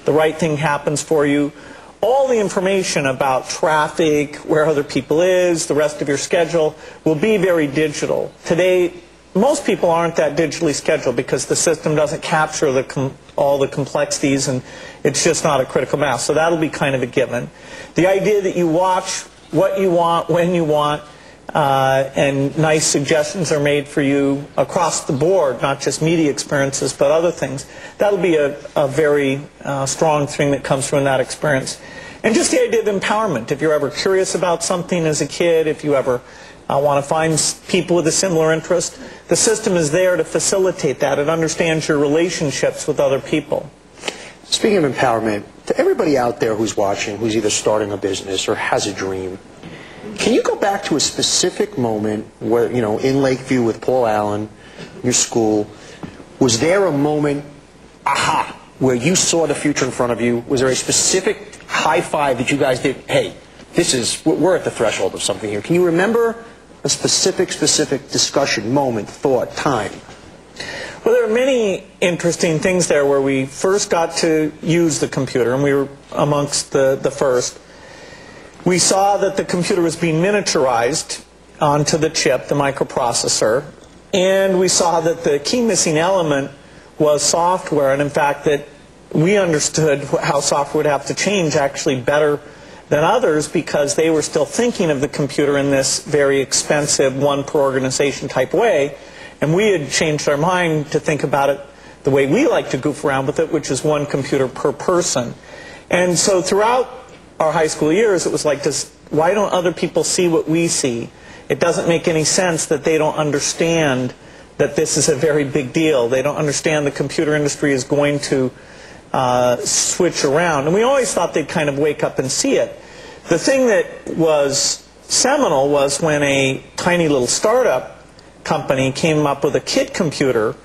the right thing happens for you. All the information about traffic, where other people is, the rest of your schedule will be very digital. Today, most people aren't that digitally scheduled because the system doesn't capture all the complexities, and it's just not a critical mass. So that'll be kind of a given. The idea that you watch what you want, when you want, and nice suggestions are made for you across the board, not just media experiences, but other things. That'll be a very strong thing that comes from that experience. And just the idea of empowerment. If you're ever curious about something as a kid, if you ever want to find people with a similar interest, the system is there to facilitate that. It understands your relationships with other people. Speaking of empowerment, to everybody out there who's watching, who's either starting a business or has a dream, can you go back to a specific moment where, you know, in Lakeview with Paul Allen, your school, was there a moment, aha, where you saw the future in front of you? Was there a specific high five that you guys did? Hey, we're at the threshold of something here. Can you remember a specific discussion, moment, thought, time? Well, there are many interesting things there where we first got to use the computer, and we were amongst the first. We saw that the computer was being miniaturized onto the chip, the microprocessor, and we saw that the key missing element was software, and in fact that we understood how software would have to change actually better than others because they were still thinking of the computer in this very expensive one per organization type way, and we had changed our mind to think about it the way we like to goof around with it, which is one computer per person. And so throughout our high school years, it was like, why don't other people see what we see? It doesn't make any sense that they don't understand that this is a very big deal. They don't understand the computer industry is going to switch around. And we always thought they'd kind of wake up and see it. The thing that was seminal was when a tiny little startup company came up with a kit computer,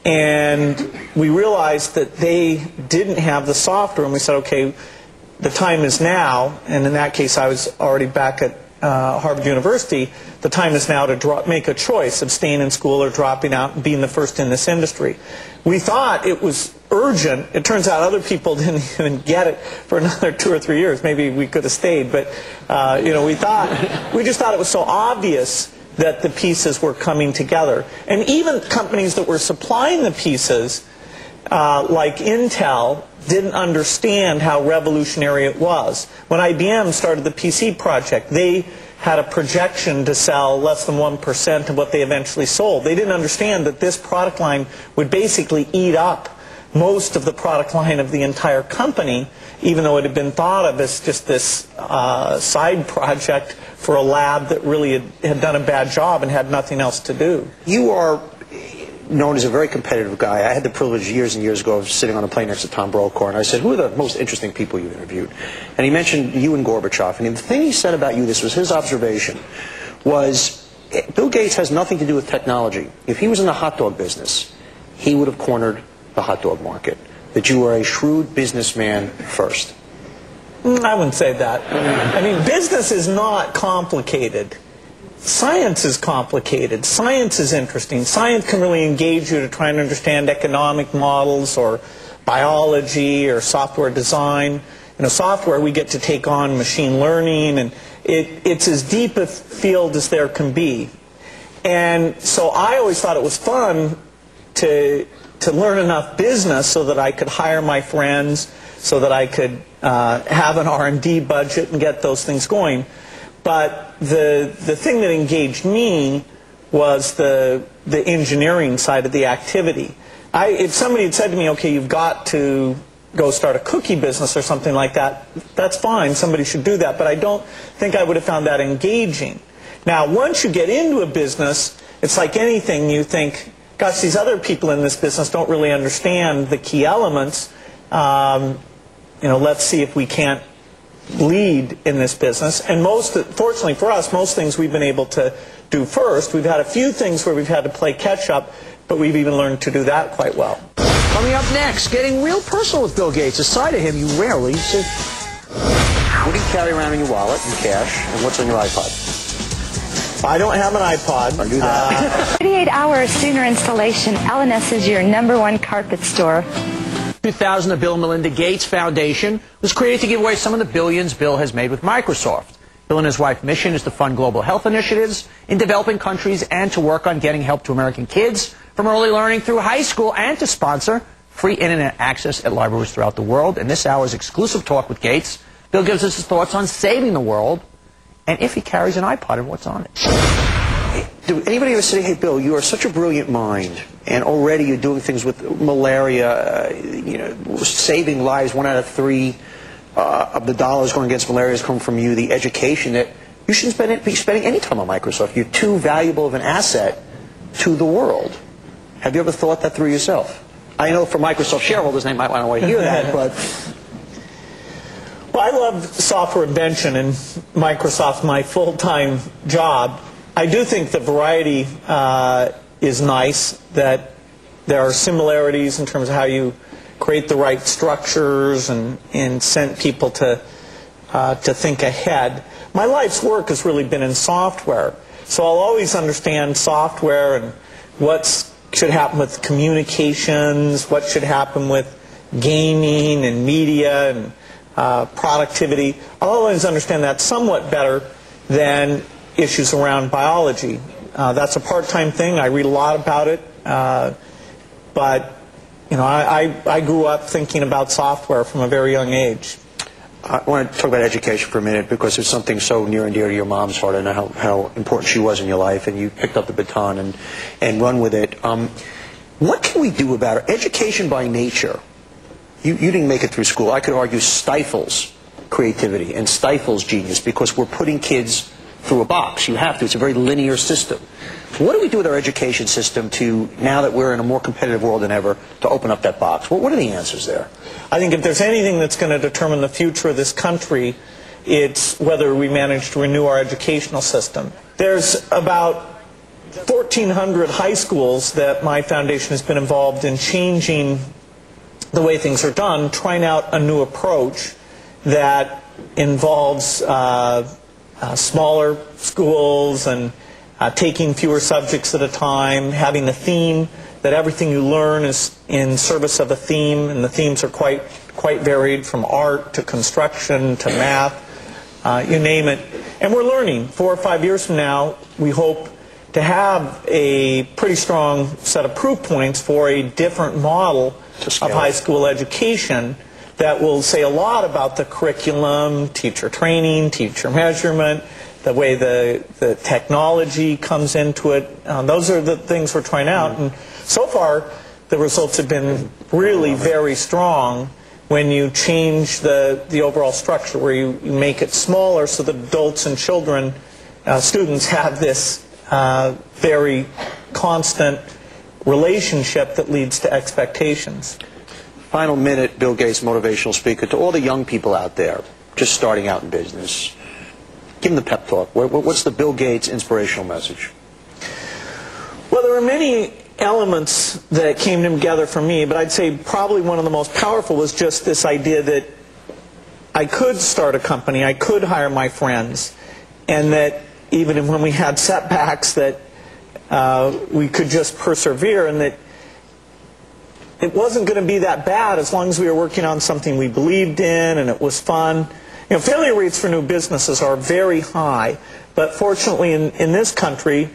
and we realized that they didn't have the software, and we said, okay, the time is now, and in that case I was already back at Harvard University, the time is now to make a choice of staying in school or dropping out and being the first in this industry. We thought it was urgent. It turns out other people didn't even get it for another 2 or 3 years. Maybe we could have stayed, but you know, we just thought it was so obvious that the pieces were coming together. And even companies that were supplying the pieces, like Intel, didn't understand how revolutionary it was. When IBM started the PC project, they had a projection to sell less than 1% of what they eventually sold. They didn't understand that this product line would basically eat up most of the product line of the entire company, even though it had been thought of as just this side project for a lab that really had done a bad job and had nothing else to do. You are known as a very competitive guy. I had the privilege years and years ago of sitting on a plane next to Tom Brokaw, and I said, who are the most interesting people you've interviewed? And he mentioned you and Gorbachev. And the thing he said about you, this was his observation, was Bill Gates has nothing to do with technology. If he was in the hot dog business, he would have cornered the hot dog market. That you are a shrewd businessman first. I wouldn't say that. I mean, business is not complicated. Science is complicated. Science is interesting. Science can really engage you to try and understand economic models or biology or software design. You know, software, we get to take on machine learning, and it's as deep a field as there can be. And so I always thought it was fun to learn enough business so that I could hire my friends, so that I could have an R&D budget and get those things going. But the thing that engaged me was the engineering side of the activity. If somebody had said to me, okay, you've got to go start a cookie business or something like that, that's fine, somebody should do that, but I don't think I would have found that engaging. Now, once you get into a business, it's like anything, you think, gosh, these other people in this business don't really understand the key elements. You know, let's see if we can't lead in this business. And fortunately for us, most things we've been able to do first. We've had a few things where we've had to play catch up, but we've even learned to do that quite well. Coming up next, getting real personal with Bill Gates. A side of him you rarely see. What do you carry around in your wallet in cash, and what's on your iPod? I don't have an iPod. I do that. 38 hours sooner installation. L&S is your #1 carpet store. 2000, the Bill and Melinda Gates Foundation was created to give away some of the billions Bill has made with Microsoft. Bill and his wife's mission is to fund global health initiatives in developing countries and to work on getting help to American kids from early learning through high school, and to sponsor free internet access at libraries throughout the world. In this hour's exclusive talk with Gates, Bill gives us his thoughts on saving the world and if he carries an iPod and what's on it. Do anybody ever say, hey, Bill, you are such a brilliant mind, and already you're doing things with malaria, saving lives, 1 out of 3 of the dollars going against malaria has come from you, the education, that you shouldn't be spending any time on Microsoft. You're too valuable of an asset to the world. Have you ever thought that through yourself? I know for Microsoft shareholders, they might want to hear that, but... Well, I love software invention, and Microsoft's my full-time job. I do think the variety is nice, that there are similarities in terms of how you create the right structures and send people to think ahead. My life's work has really been in software, so I'll always understand software and what should happen with communications, what should happen with gaming and media and productivity. I'll always understand that somewhat better than issues around biology. That's a part-time thing. I read a lot about it, but I grew up thinking about software from a very young age. I want to talk about education for a minute, because it's something so near and dear to your mom's heart. I know how important she was in your life, and you picked up the baton and run with it. What can we do about it? Education by nature, you didn't make it through school. I could argue stifles creativity and stifles genius, because we're putting kids through a box. You have to. It's a very linear system. What do we do with our education system to, now that we're in a more competitive world than ever, to open up that box? What are the answers there? I think if there's anything that's going to determine the future of this country, it's whether we manage to renew our educational system. There's about 1,400 high schools that my foundation has been involved in changing the way things are done, trying out a new approach that involves smaller schools and taking fewer subjects at a time, having a theme, that everything you learn is in service of a theme, and the themes are quite varied, from art to construction to math, you name it. And we're learning. 4 or 5 years from now, we hope to have a pretty strong set of proof points for a different model of high school education that will say a lot about the curriculum, teacher training, teacher measurement, the way the technology comes into it. Those are the things we're trying out. And so far, the results have been really very strong when you change the overall structure, where you make it smaller so that adults and children, students, have this very constant relationship that leads to expectations. Final minute, Bill Gates, motivational speaker. To all the young people out there just starting out in business, give them the pep talk. What's the Bill Gates inspirational message? Well, there are many elements that came together for me, but I'd say probably one of the most powerful was just this idea that I could start a company, I could hire my friends, and that even when we had setbacks, that we could just persevere, and that it wasn't going to be that bad as long as we were working on something we believed in and it was fun. Failure rates for new businesses are very high, but fortunately in this country,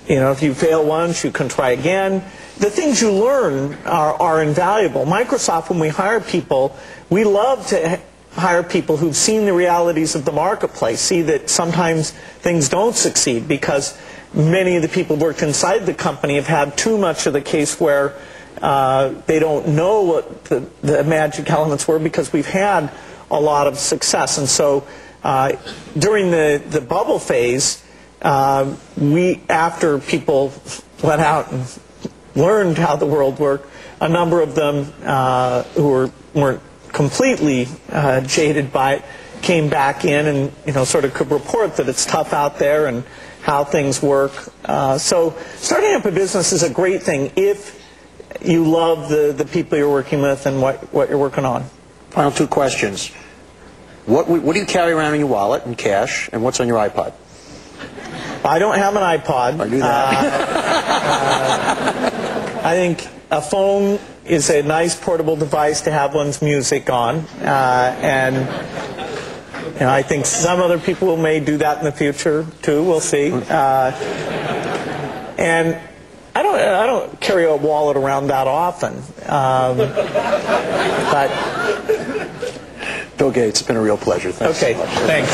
if you fail once, you can try again. The things you learn are invaluable. Microsoft, when we hire people, we love to hire people who've seen the realities of the marketplace, see that sometimes things don't succeed, because many of the people who worked inside the company have had too much of the case where they don't know what the magic elements were, because we've had a lot of success. And so during the bubble phase, after people went out and learned how the world worked, a number of them who weren't completely jaded by it came back in and sort of could report that it's tough out there and how things work. So starting up a business is a great thing if you love the people you're working with and what you're working on. Final 2 questions. What do you carry around in your wallet in cash, and what's on your iPod? I don't have an iPod. I knew that. I think a phone is a nice portable device to have one's music on, and I think some other people may do that in the future too. We'll see. And I don't carry a wallet around that often, but Bill Gates, it's been a real pleasure. Thanks okay, so much. thanks.